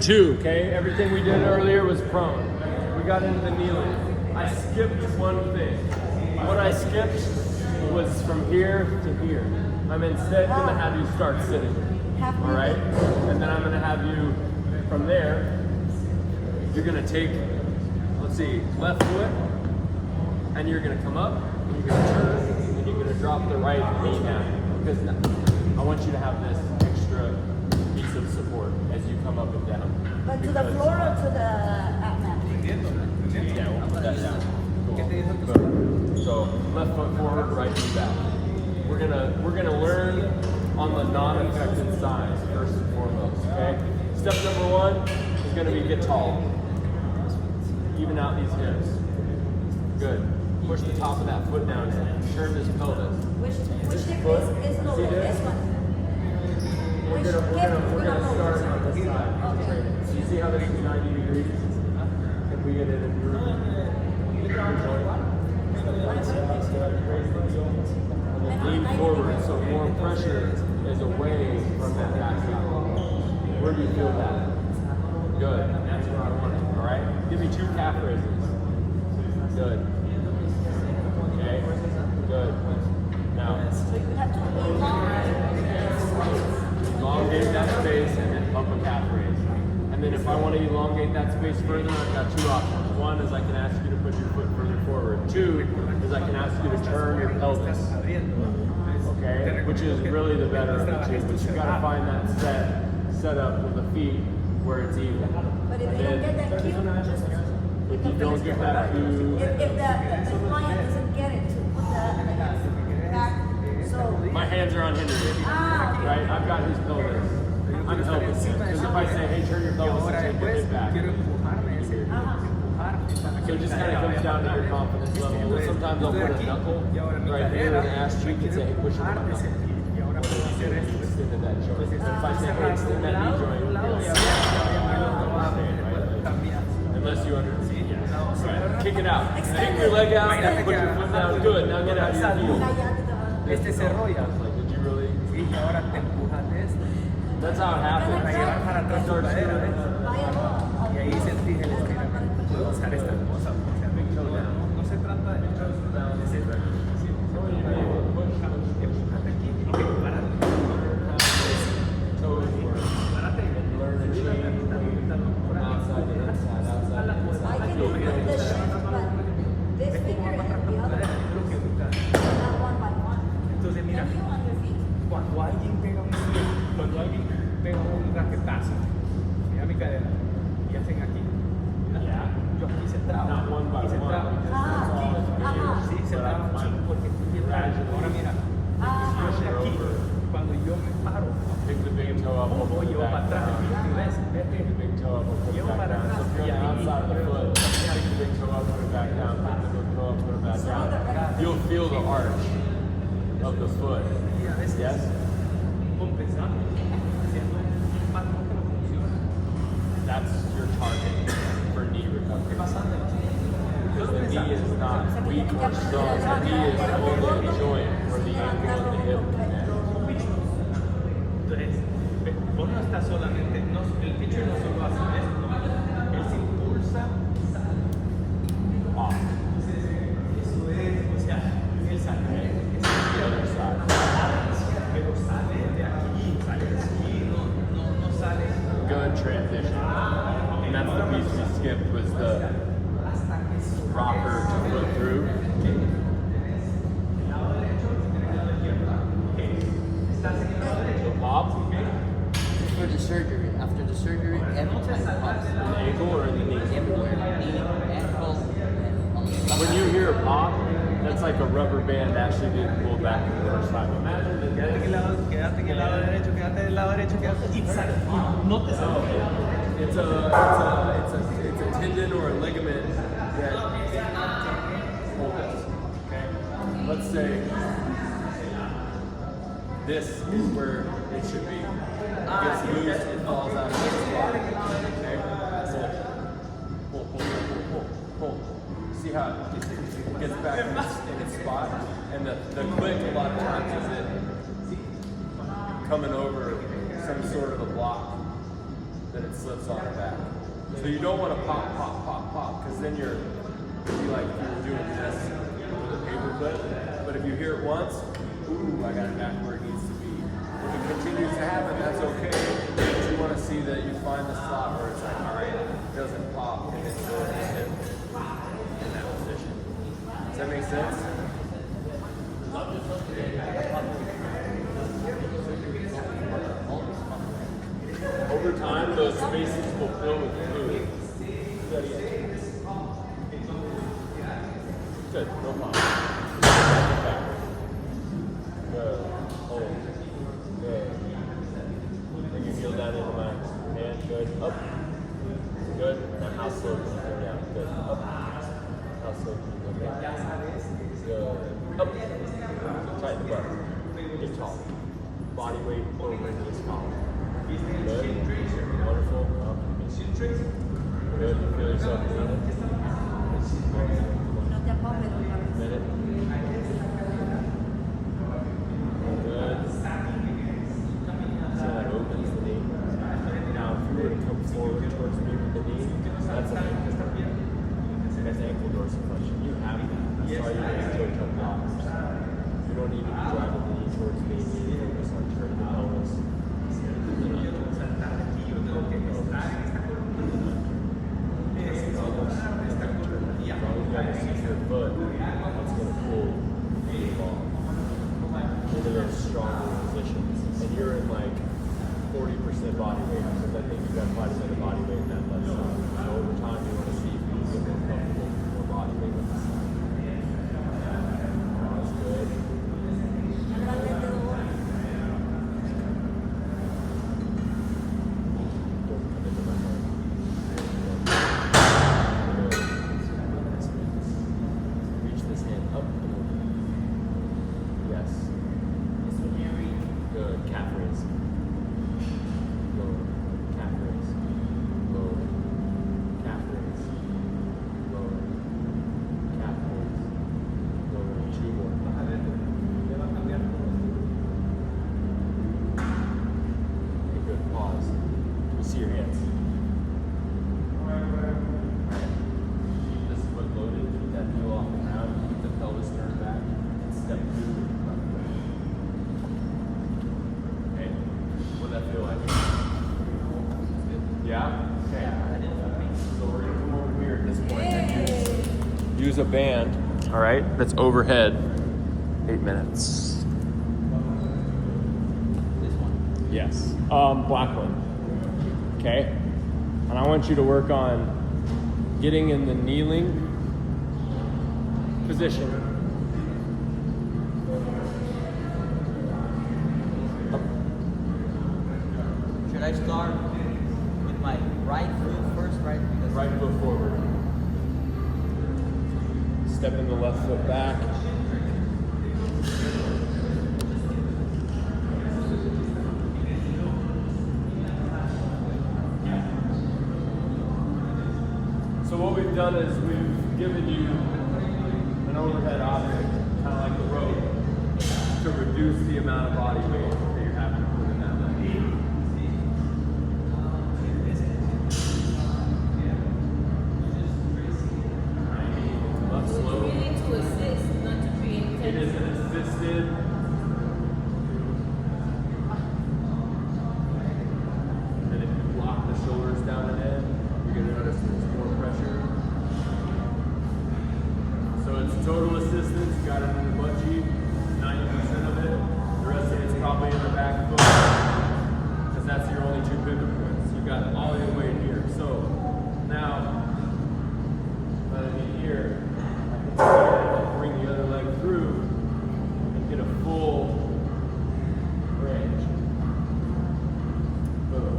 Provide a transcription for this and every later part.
Two, okay? Everything we did earlier was prone. We got into the kneeling. I skipped one thing. What I skipped was from here to here. I'm instead gonna have you start sitting. All right? And then I'm gonna have you, from there, you're gonna take, let's see, left foot, and you're gonna come up, and you're gonna turn, and you're gonna drop the right knee down. Because I want you to have this extra piece of support as you come up and down. But to the floor or to the mat? Yeah, we'll put that down. Cool. So left foot forward, right knee back. We're gonna learn on the non-affected side first and foremost. Okay. Step number one is gonna be get tall. Even out these hips. Good. Push the top of that foot down in. Turn this pelvis. Which hip is lower? This one. We're gonna start on this side. Okay. So you see how this is 90 degrees? If we get it in lean forward, so more pressure is away from that back heel. Where do you feel that? Good. That's what I want. All right. Give me 2 calf raises. Good. Okay. Good. Now. Elongate that space and then pump a calf raise. And then if I want to elongate that space further, I've got 2 options. One is I can ask you to put your foot further forward. 2 is I can ask you to turn your pelvis. Okay? Which is really the better of the 2. But you got to find that set up with the feet where it's even. But if you don't get that cue, if you don't get that cue, if the client doesn't get it to put the back, so my hands are on Henry. Right? I've got his pelvis. I'm helping him. Because if I say, hey, turn your pelvis and take your hip back. So it just kind of comes down to your confidence level. Sometimes I'll put a knuckle right here in the ass cheek and say, hey, push it up. Extended that joint. But if I say, hey, extend that knee joint, unless you understand. Right. Kick it out. Kick your leg out and put your foot down. Good. Now get out of your heel. Este se enrolla. Did you really? Sí, y ahora te empujas de esto. That's how it happens. Para llevar para atrás tu cadera, ¿ves? Y ahí sentís el estiramiento. Puedo usar esta cosa. No se trata de ese. Empujate aquí. Ok, parate. Parate. Outside, inside, outside, I can do the shift, but this finger and the other, not one by one. Entonces, mira, Can you on your feet? cuando alguien pega un raquetazo, mira mi cadera, y hacen aquí, yo aquí centrado, Not one by y centrado, one. sí, centrado, porque estoy bien largo. Ahora mira, yo estoy aquí, cuando yo me paro, Pick the big toe up, o llevo para atrás, ¿ves? Pick the big toe up, put it Llevo back para down. So atrás, if y you're ahí, outside the foot, pick the big toe up, put it back down. Pick the big toe up, put it back down. You'll feel the arch of the foot. y a veces Yes? compensando, haciendo un patrón que no funciona. That's your target for knee ¿Qué recovery. pasa? Because the knee is not weak or strong. The knee is only the joint where the ankle and the hip connect. Entonces, vos no estás solamente, el pitcher no solo hace esto, él se impulsa off. Eso es, o sea, él sale de The other side. pero sale de aquí, no sale. Good transition. And that's the piece we skipped was the rocker to foot through. So pop, For the surgery, after the surgery, every time pops. the ankle or the knee. Everywhere, knee, ankle, and on the When you hear a pop, that's like a rubber band actually being pulled back for the first time. Imagine the Quédate en el lado derecho, quédate del lado derecho, quédate y sale. No te sale. It's a tendon or a ligament that hold this. Okay? Let's say this is where it should be. It gets loose, it falls out of the spot. Okay? Pull. See how it gets back in its spot? And the click a lot of times is it coming over some sort of a block that it slips on. back. So you don't want to pop, pop, pop, pop, because then you're like you're doing this with a paper clip. But if you hear it once, ooh, I got it back where it needs to be. If it continues to happen, that's okay. But you want to see that you find the slot where it's like, all right, it doesn't pop and it's still in that position. Does that make sense? Over time, those spaces will fill with fluid. Good, no problem. Good, hold. Good. Bring your heel down into my hand. Good, up. Good. Now how slow can you go down? Good, up. How slow can you go down? Good, up. Tighten the butt. Get tall. Body weight over into this column. Good. Wonderful. Good. You feel yourself in it. No te apures, Minute. Good. So that opens the knee. Now, if you were to come forward towards me with the knee, that's an ankle. That's ankle dorsiflexion. You have that. That's why you use toe toe blockers. You don't need to be driving the knee towards me. You need to focus on turning the pelvis. Your foot, that's going to pull the ball into those stronger positions. And you're in like 40% body weight, because I think you've got quite a bit of body weight in that left side. So over time, you want to see if you can get more comfortable with more body weight on the side. That's good. Don't come into my head. Reach this hand up and over. Yes. Good. Calf raise. Lower. Calf raise. Lower. Calf raise. Lower. Calf raise. Lower. Two more. Okay, good. Pause. We see your hands. Keep this foot loaded. Keep that heel off the ground. Keep the pelvis turned back. And step through with the front foot. Okay. What'd that feel like? Yeah? Okay. So we're going to come over here at this point and use a band, all right, that's overhead. 8 minutes. This one. Yes. Black one. Okay. And I want you to work on getting in the kneeling position. Up. Should I start with my right foot first, right? Because Right foot forward. Stepping the left foot back. So what we've done is we've given you an overhead object, kind of like a rope, to reduce the amount of body weight that you're having to put in that leg. Up slow. Really to assist, not to create It is an assisted. And if you block the shoulders down and in, you're going to notice there's more pressure. So it's total assistance. You got it in the butt cheek, 90% of it. The rest of it's probably in the back foot, because that's your only two pivot points. You got all your weight here. So now, let it be here. I can bring the other leg through and get a full range. Boom.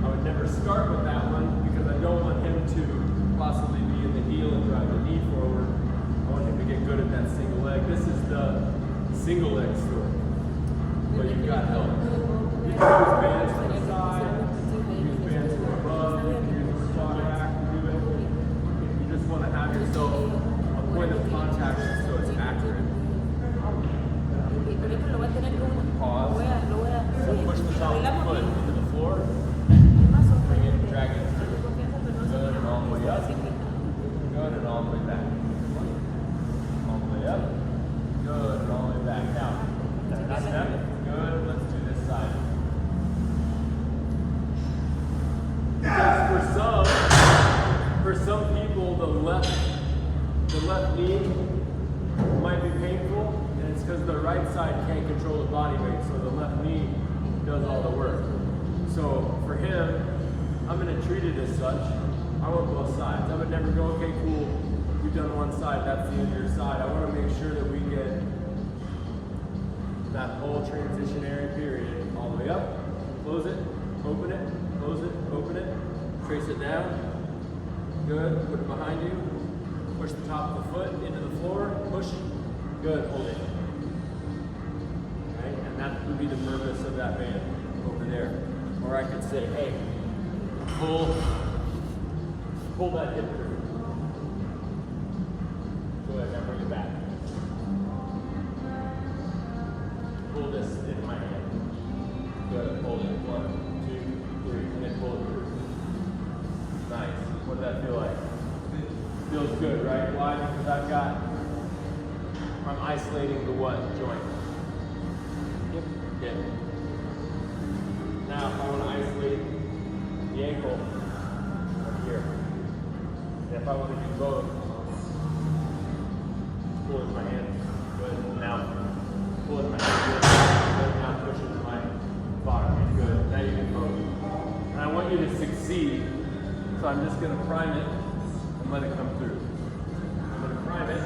I would never start with that one because I don't want him to possibly be in the heel and drive the knee forward. I want him to get good at that single leg. This is the single leg story. But you've got help. You can use bands from the side, use bands from above, you can use a squat rack to do it. You just want to have yourself a point of contact so it's accurate. Pause. Push the top of the foot into the floor. Bring it, drag it For some people, the left knee might be painful, and it's because the right side can't control the body weight, so the left knee does all the work. So for him, I'm going to treat it as such. I want both sides. I would never go, okay, cool, you've done one side, that's the end of your side. I want to make sure that we get that whole transitionary period all the way up, close it, open it, close it, open it, trace it down. Good, put it behind you. Push the top of the foot into the floor, push. Good, hold it. Okay, and that would be the purpose of that band over there. Or I could say, hey, pull that hip through. Go ahead, now bring it back. Pull this in my hand. Good, hold it. 1, 2, 3, and then pull it through. Nice. What does that feel like? Feels good, right? Why? Because I'm isolating the what joint? Yep. Now, if I want to isolate the ankle up here, and if I want to do both, pull with my hand. Good. Now, pull with my hand. Good. Now push with my bottom. Good. Now you can both. And I want you to succeed. So I'm just going to prime it and let it come through. I'm going to prime it,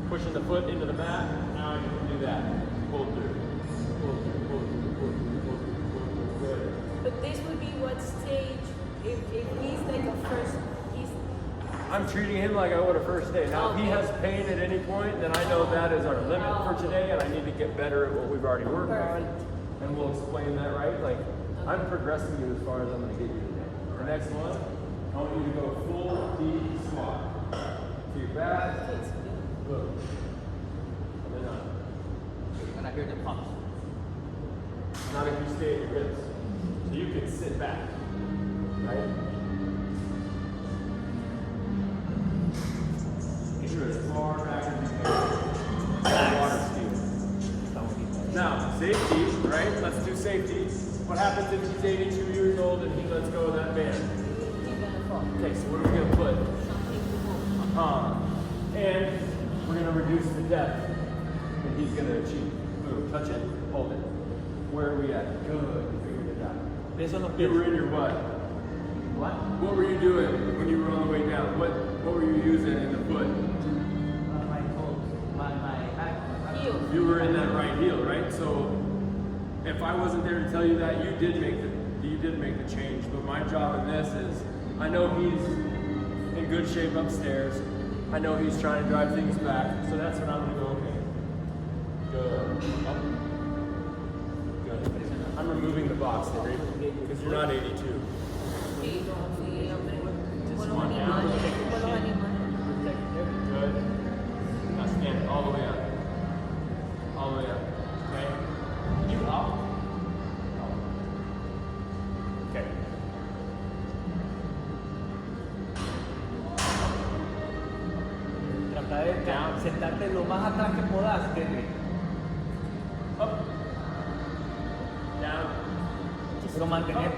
pushing the foot into the mat. Now I can do that. Pull through. Pull through, pull through, pull through, pull through, pull through. Good. But this would be what stage, if he's like a first, I'm treating him like I would a first day. Now, if he has pain at any point, then I know that is our limit for today, and I need to get better at what we've already worked on. And we'll explain that, right? Like, I'm progressing you as far as I'm going to get you today. The next one, I want you to go full deep squat. To your back, boom. And then up. And I hear the pumps. Not if you stay at your hips. So you can sit back, right? Get sure as far back as you can. Water steal. Now, safety, right? Let's do safety. What happens if he's 82 years old and he lets go of that band? Okay, so what are we going to put? And we're going to reduce the depth that he's going to achieve. Boom, touch it, hold it. Where are we at? Good, you figured it out. You were in your butt. What? What were you doing when you were on the way down? What were you using in the foot? My toes. My back. heel. You were in that right heel, right? So if I wasn't there to tell you that, you did make the change. But my job in this is, I know he's in good shape upstairs. I know he's trying to drive things back. So that's when I'm gonna go, okay. Good. Up. Good. I'm removing the box, Henry, because you're not 82. Sí, hombre. Just Buenos one down. animales. Buenos animales. Good. Now stand all the way up. All the way up. Okay? You up? Okay. Trata de sentarte lo más atrás que puedas, Henry. Up. Down. Pero mantener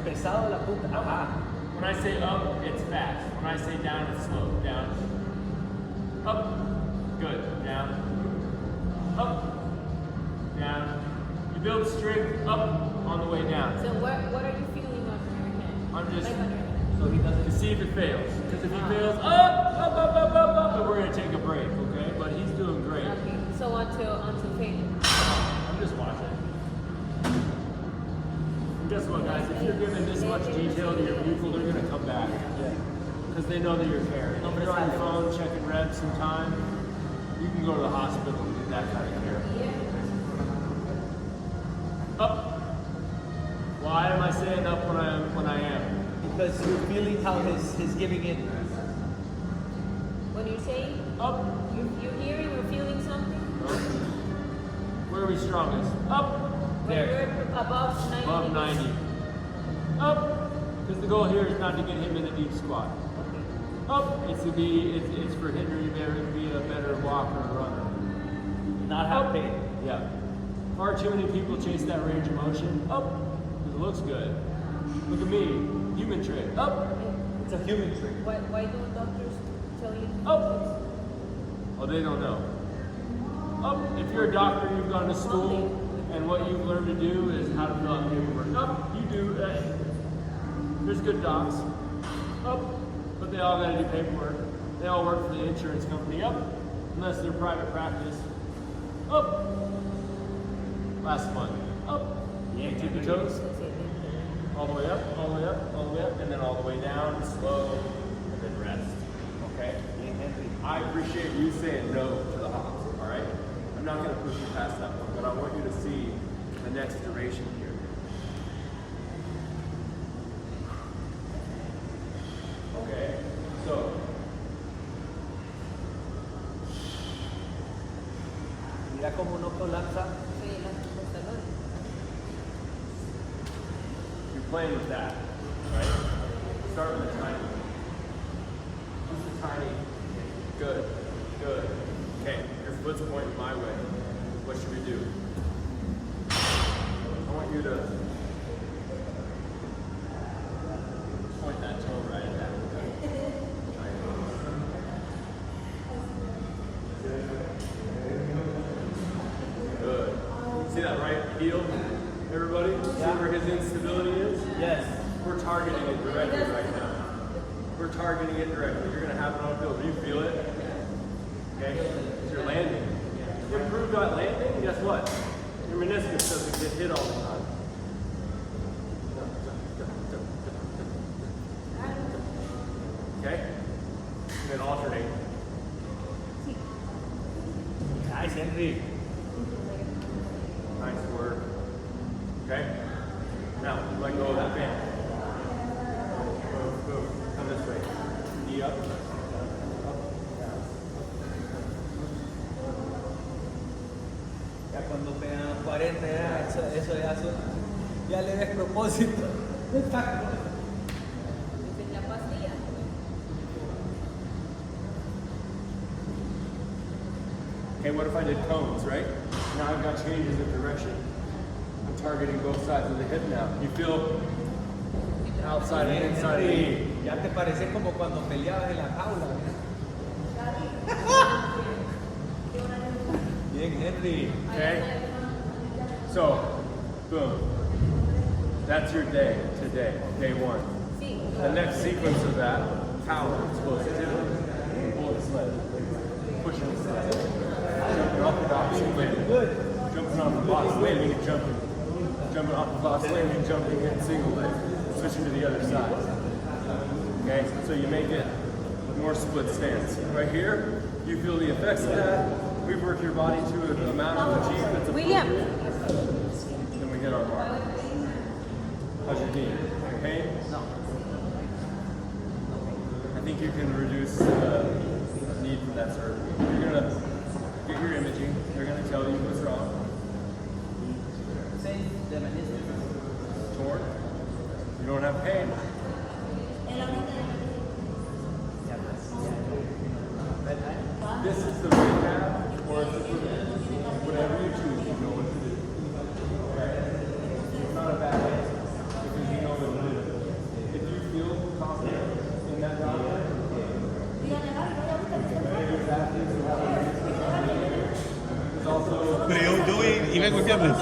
pesado la punta. Ajá. When I say up, it's fast. When I say down, it's slow. Down. Up. Good. Down. Up. Down. You build strength up on the way down. So what are you feeling on your hand? I'm just Like on your hand. So he doesn't. to see if it fails. Because if he fails, up, and we're gonna take a break, okay? But he's doing great. Okay. So until failure. I'm just watching. And guess what, guys? If you're giving this much detail to your people, they're gonna come back. Because they know that you're caring. If you're on your phone checking reps sometime, you can go to the hospital and get that kind of care. Up. Why am I saying up when I am? Because you're feeling how he's giving in. When you say Up. you're hearing or feeling something, Where are we strongest? Up. when There. you're above 90. Above 90. Up. Because the goal here is not to get him in the deep squat. Up. It's for Henry to be a better walker or runner. Not have Up. pain. Yeah. Far too many people chase that range of motion. Up. Because it looks good. Look at me. Human trick. Up. It's a human trick. Why don't doctors tell you? Up. Oh, they don't know. Up. If you're a doctor, you've gone to school, and what you've learned to do is how to fill out paperwork. Up. You do. There's good docs. Up. But they all got to do paperwork. They all work for the insurance company. Up. Unless they're private practice. Up. Last one. Up. Yank tip your toes. All the way up, all the way up, all the way up, and then all the way down, slow, and then rest. Okay? I appreciate you saying no to the hops, all right? I'm not going to push you past that one, but I want you to see the next duration here. Okay? So, Mira cómo no colapsa. Sí, los talones. you're playing with that, right? Start with a tiny one. Just a tiny. Good, good. Okay, your foot's pointing my way. What should we do? I want you to point that toe right at that. Good. See that right heel, everybody? See where his instability is? Yes. We're targeting it directly right now. We're targeting it directly. You're going to have it on field. Do you feel it? Okay? It's your landing. You improve that landing, guess what? Your meniscus doesn't get hit all the time. Okay? And then alternate. Nice, Henry. Nice work. Okay? Now, let go of that band. Boom, boom. Come this way. Knee up. Up, down. Ya cuando pegan los 40, ya, eso ya le ves propósito. Exacto. Dicen la pastilla. Okay, what if I did cones, right? Now I've got changes of direction. I'm targeting both sides of the hip now. You feel outside and inside of the knee. Ya te parece como cuando peleabas en la jaula. Bien, Henry. Okay? So, boom. That's your day today, day one. Sí. The next sequence of that, power, explosivity, pull the sled, pushing the sled, jumping off the box, landing, jumping off the box, landing and jumping, jumping off the box, landing, jumping in single leg, switching to the other side. Okay, so you make it more split stance. Right here, you feel the effects of that. We work your body to an amount of achievement that's William. appropriate. Then we hit our mark. How's your knee? Pain? No. I think you can reduce the need for that surgery. You're gonna get your imaging. They're gonna tell you what's wrong. Say the meniscus. Torn. You don't have pain. This is the rehab or it's the prevent. Whatever you choose, you know what to do. Okay? It's not a bad answer because you know what to do. If you feel confident in that doctor, it's also Pero yo voy y vengo el viernes.